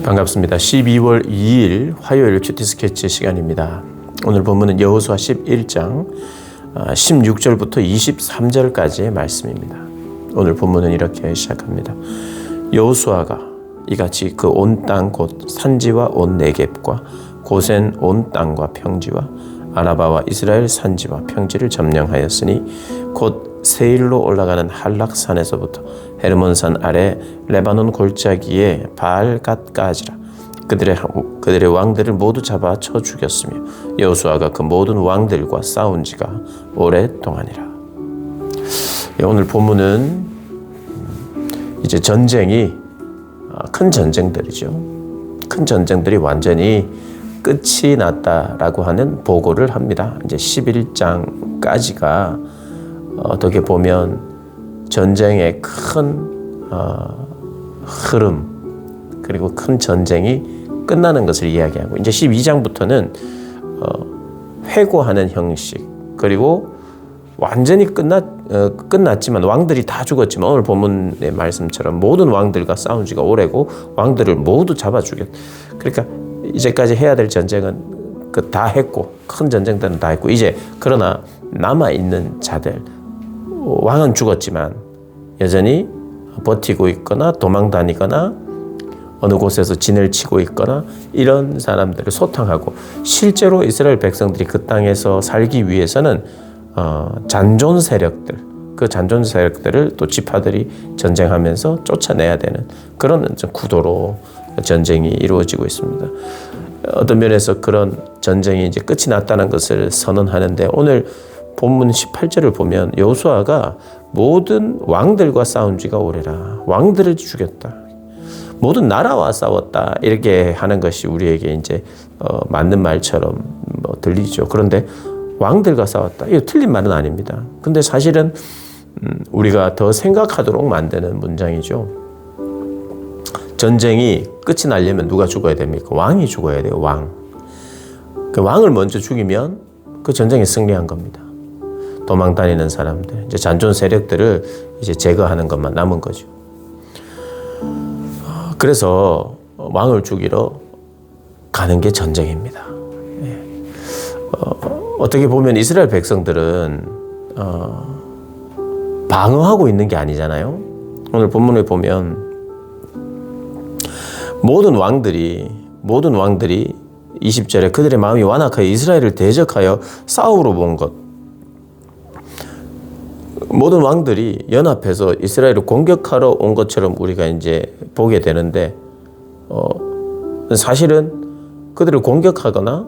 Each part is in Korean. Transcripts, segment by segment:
반갑습니다. 12월 2일 화요일 큐티 스케치 시간입니다. 오늘 본문은 여호수아 11장 16절부터 23절까지의 말씀입니다. 오늘 본문은 이렇게 시작합니다. 여호수아가 이같이 그 온 땅 곧 산지와 온 네겝과 고센 온 땅과 평지와 아라바와 이스라엘 산지와 평지를 점령하였으니 곧 세일로 올라가는 한락산에서부터 헤르몬산 아래 레바논 골짜기에 바알갓까지라. 그들의 왕들을 모두 잡아 쳐 죽였으며 여호수아가 그 모든 왕들과 싸운 지가 오랫동안이라. 오늘 본문은 이제 전쟁이 큰 전쟁들이죠. 큰 전쟁들이 완전히 끝이 났다라고 하는 보고를 합니다. 이제 11장까지가 어떻게 보면 전쟁의 큰 흐름 그리고 큰 전쟁이 끝나는 것을 이야기하고, 이제 12장부터는 회고하는 형식, 그리고 완전히 끝났지만 왕들이 다 죽었지만 오늘 본문의 말씀처럼 모든 왕들과 싸운 지가 오래고 왕들을 모두 잡아 죽였. 그러니까 이제까지 해야 될 전쟁은 다 했고, 큰 전쟁들은 다 했고, 이제 그러나 남아있는 자들, 왕은 죽었지만 여전히 버티고 있거나 도망 다니거나 어느 곳에서 진을 치고 있거나 이런 사람들을 소탕하고, 실제로 이스라엘 백성들이 그 땅에서 살기 위해서는 잔존 세력들, 그 잔존 세력들을 또 지파들이 전쟁하면서 쫓아내야 되는 그런 구도로 전쟁이 이루어지고 있습니다. 어떤 면에서 그런 전쟁이 이제 끝이 났다는 것을 선언하는데, 오늘 본문 18절을 보면 여호수아가 모든 왕들과 싸운 지가 오래라. 왕들을 죽였다. 모든 나라와 싸웠다. 이렇게 하는 것이 우리에게 이제 맞는 말처럼 들리죠. 그런데 왕들과 싸웠다. 이거 틀린 말은 아닙니다. 근데 사실은 우리가 더 생각하도록 만드는 문장이죠. 전쟁이 끝이 나려면 누가 죽어야 됩니까? 왕이 죽어야 돼요. 왕. 그 왕을 먼저 죽이면 그 전쟁이 승리한 겁니다. 도망 다니는 사람들, 이제 잔존 세력들을 이제 제거하는 것만 남은 거죠. 그래서 왕을 죽이러 가는 게 전쟁입니다. 어떻게 보면 이스라엘 백성들은 방어하고 있는 게 아니잖아요. 오늘 본문에 보면 모든 왕들이 20절에 그들의 마음이 완악하여 이스라엘을 대적하여 싸우러 온 것. 모든 왕들이 연합해서 이스라엘을 공격하러 온 것처럼 우리가 이제 보게 되는데, 사실은 그들을 공격하거나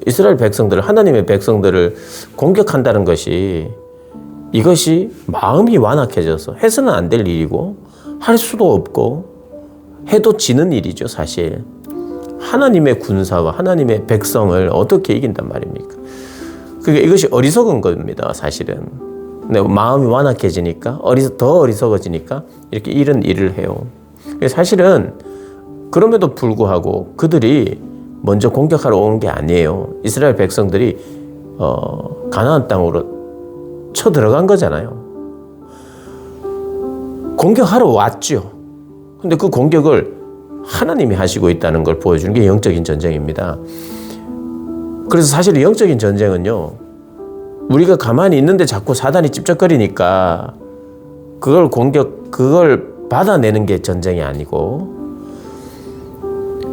이스라엘 백성들을, 하나님의 백성들을 공격한다는 것이, 이것이 마음이 완악해져서 해서는 안 될 일이고 할 수도 없고 해도 지는 일이죠. 사실 하나님의 군사와 하나님의 백성을 어떻게 이긴단 말입니까? 그러니까 이것이 어리석은 겁니다. 사실은. 근데 마음이 완악해지니까 더 어리석어지니까 이렇게 이런 일을 해요. 사실은 그럼에도 불구하고 그들이 먼저 공격하러 온 게 아니에요. 이스라엘 백성들이 가나안 땅으로 쳐들어간 거잖아요. 공격하러 왔죠. 근데 그 공격을 하나님이 하시고 있다는 걸 보여주는 게 영적인 전쟁입니다. 그래서 사실 영적인 전쟁은요, 우리가 가만히 있는데 자꾸 사단이 찝쩍거리니까 그걸 받아내는 게 전쟁이 아니고,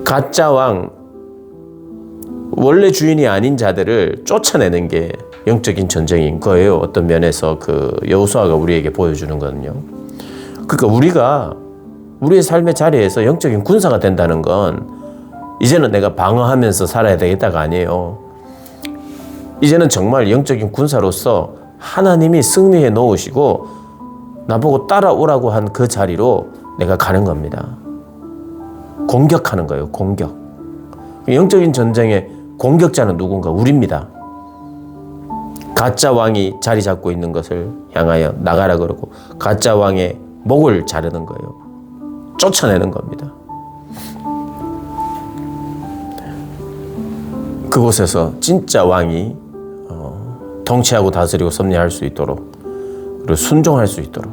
가짜 왕, 원래 주인이 아닌 자들을 쫓아내는 게 영적인 전쟁인 거예요. 어떤 면에서 여호수아가 우리에게 보여주는 거는요. 그러니까 우리가 우리의 삶의 자리에서 영적인 군사가 된다는 건 이제는 내가 방어하면서 살아야 되겠다가 아니에요. 이제는 정말 영적인 군사로서 하나님이 승리해 놓으시고 나보고 따라오라고 한 그 자리로 내가 가는 겁니다. 공격하는 거예요. 공격. 영적인 전쟁의 공격자는 누군가? 우리입니다. 가짜 왕이 자리 잡고 있는 것을 향하여 나가라 그러고, 가짜 왕의 목을 자르는 거예요. 쫓아내는 겁니다. 그곳에서 진짜 왕이 통치하고 다스리고 섭리할 수 있도록, 그리고 순종할 수 있도록.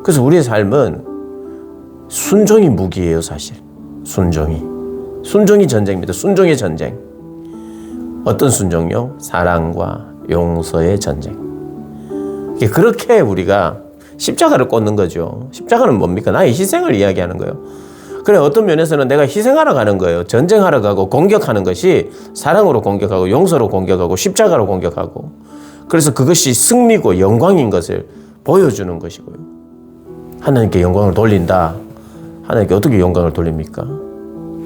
그래서 우리의 삶은 순종이 무기예요, 사실. 순종이 전쟁입니다. 순종의 전쟁. 어떤 순종요? 사랑과 용서의 전쟁. 그렇게 우리가 십자가를 꽂는 거죠. 십자가는 뭡니까? 나의 희생을 이야기하는 거예요. 그래, 어떤 면에서는 내가 희생하러 가는 거예요. 전쟁하러 가고 공격하는 것이 사랑으로 공격하고 용서로 공격하고 십자가로 공격하고, 그래서 그것이 승리고 영광인 것을 보여주는 것이고요. 하나님께 영광을 돌린다. 하나님께 어떻게 영광을 돌립니까?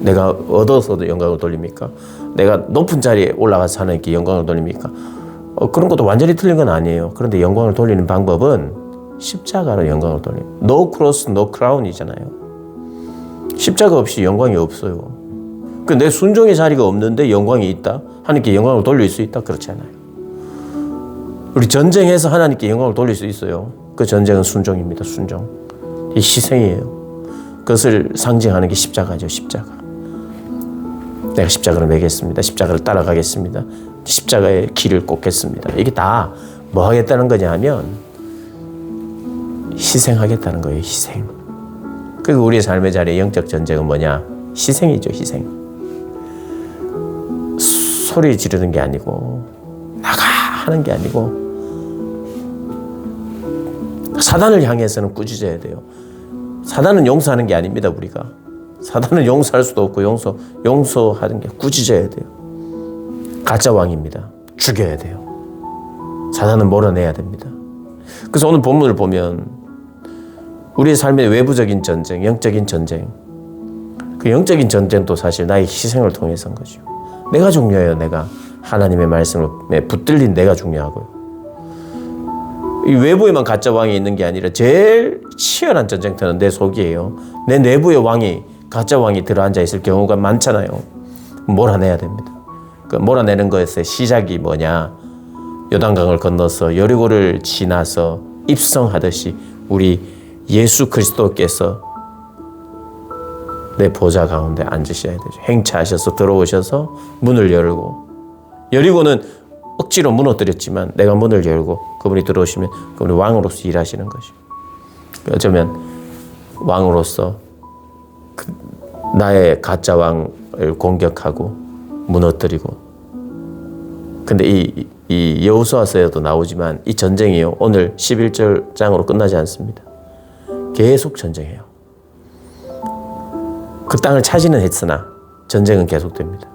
내가 얻어서도 영광을 돌립니까? 내가 높은 자리에 올라가서 하나님께 영광을 돌립니까? 그런 것도 완전히 틀린 건 아니에요. 그런데 영광을 돌리는 방법은 십자가로 영광을 돌립니다. No cross, no crown이잖아요. 십자가 없이 영광이 없어요. 내 순종의 자리가 없는데 영광이 있다? 하나님께 영광을 돌릴 수 있다? 그렇지 않아요. 우리 전쟁에서 하나님께 영광을 돌릴 수 있어요. 그 전쟁은 순종입니다. 순종. 이 희생이에요. 그것을 상징하는 게 십자가죠. 십자가. 내가 십자가를 매겠습니다. 십자가를 따라가겠습니다. 십자가의 길을 꽂겠습니다. 이게 다 뭐 하겠다는 거냐 하면 희생하겠다는 거예요. 희생. 그리고 우리의 삶의 자리의 영적 전쟁은 뭐냐? 희생이죠. 희생. 소리 지르는 게 아니고 나가 하는 게 아니고 사단을 향해서는 꾸짖어야 돼요. 사단은 용서하는 게 아닙니다. 우리가 사단은 용서할 수도 없고 용서하는 게 꾸짖어야 돼요. 가짜 왕입니다. 죽여야 돼요. 사단은 몰아내야 됩니다. 그래서 오늘 본문을 보면 우리의 삶의 외부적인 전쟁, 영적인 전쟁, 그 영적인 전쟁도 사실 나의 희생을 통해서인 거죠. 내가 중요해요. 내가 하나님의 말씀에 붙들린 내가 중요하고요. 이 외부에만 가짜 왕이 있는 게 아니라 제일 치열한 전쟁터는 내 속이에요. 내 내부에 왕이 가짜 왕이 들어앉아 있을 경우가 많잖아요. 몰아내야 됩니다. 그 몰아내는 것의 시작이 뭐냐? 요단강을 건너서 여리고를 지나서 입성하듯이 우리 예수 그리스도께서 내 보좌 가운데 앉으셔야 되죠. 행차하셔서 들어오셔서 문을 열고, 여리고는 억지로 무너뜨렸지만 내가 문을 열고 그분이 들어오시면 그분이 왕으로서 일하시는 것이죠. 어쩌면 왕으로서 나의 가짜 왕을 공격하고 무너뜨리고, 근데 이 여호수아서에도 나오지만 이 전쟁이요, 오늘 11장으로 끝나지 않습니다. 계속 전쟁해요. 그 땅을 차지는 했으나 전쟁은 계속됩니다.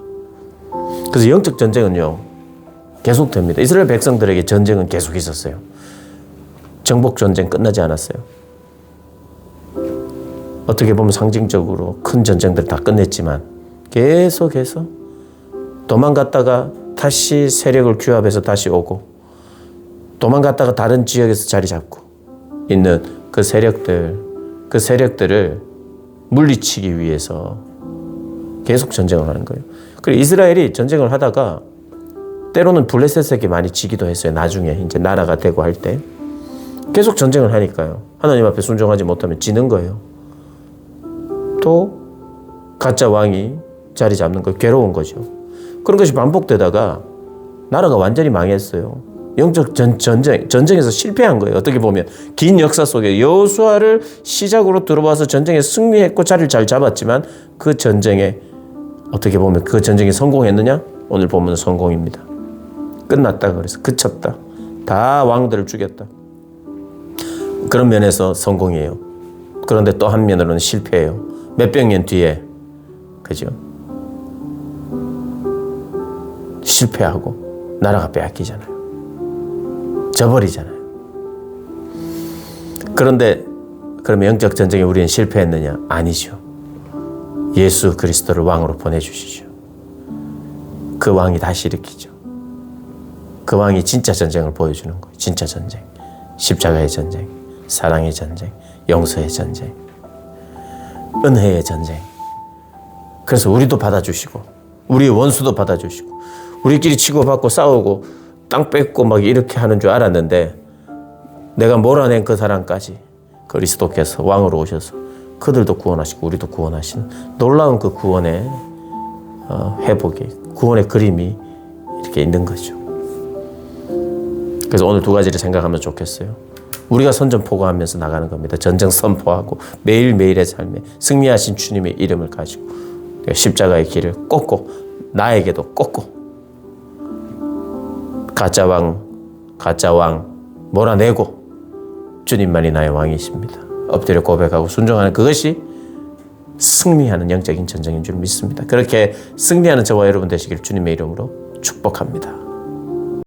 그래서 영적 전쟁은요 계속됩니다. 이스라엘 백성들에게 전쟁은 계속 있었어요. 정복 전쟁 끝나지 않았어요. 어떻게 보면 상징적으로 큰 전쟁들 다 끝냈지만 계속해서 도망갔다가 다시 세력을 규합해서 다시 오고, 도망갔다가 다른 지역에서 자리 잡고 있는 그 세력들을 물리치기 위해서 계속 전쟁을 하는 거예요. 그리고 이스라엘이 전쟁을 하다가 때로는 블레셋에게 많이 지기도 했어요. 나중에 이제 나라가 되고 할 때 계속 전쟁을 하니까요. 하나님 앞에 순종하지 못하면 지는 거예요. 또 가짜 왕이 자리 잡는 거 괴로운 거죠. 그런 것이 반복되다가 나라가 완전히 망했어요. 영적 전쟁에서 실패한 거예요. 어떻게 보면 긴 역사 속에 여호수아를 시작으로 들어와서 전쟁에 승리했고 자리를 잘 잡았지만 그 전쟁에 어떻게 보면 그 전쟁이 성공했느냐? 오늘 보면 성공입니다. 끝났다 그래서 그쳤다. 다 왕들을 죽였다. 그런 면에서 성공이에요. 그런데 또 한 면으로는 실패예요. 몇백 년 뒤에, 그죠? 실패하고 나라가 빼앗기잖아요. 져버리잖아요. 그런데 그러면 영적 전쟁에 우리는 실패했느냐? 아니죠. 예수 그리스도를 왕으로 보내주시죠. 그 왕이 다시 일으키죠. 그 왕이 진짜 전쟁을 보여주는 거예요. 진짜 전쟁. 십자가의 전쟁, 사랑의 전쟁, 용서의 전쟁, 은혜의 전쟁. 그래서 우리도 받아주시고 우리의 원수도 받아주시고 우리끼리 치고받고 싸우고 땅 뺏고 막 이렇게 하는 줄 알았는데 내가 몰아낸 그 사람까지 그리스도께서 왕으로 오셔서 그들도 구원하시고 우리도 구원하시는 놀라운 그 구원의 회복이, 구원의 그림이 이렇게 있는 거죠. 그래서 오늘 두 가지를 생각하면 좋겠어요. 우리가 선전포고하면서 나가는 겁니다. 전쟁 선포하고 매일매일의 삶에 승리하신 주님의 이름을 가지고 십자가의 길을 꽂고 나에게도 꽂고 가짜왕 몰아내고 주님만이 나의 왕이십니다. 엎드려 고백하고 순종하는 그것이 승리하는 영적인 전쟁인 줄 믿습니다. 그렇게 승리하는 저와 여러분 되시길 주님의 이름으로 축복합니다.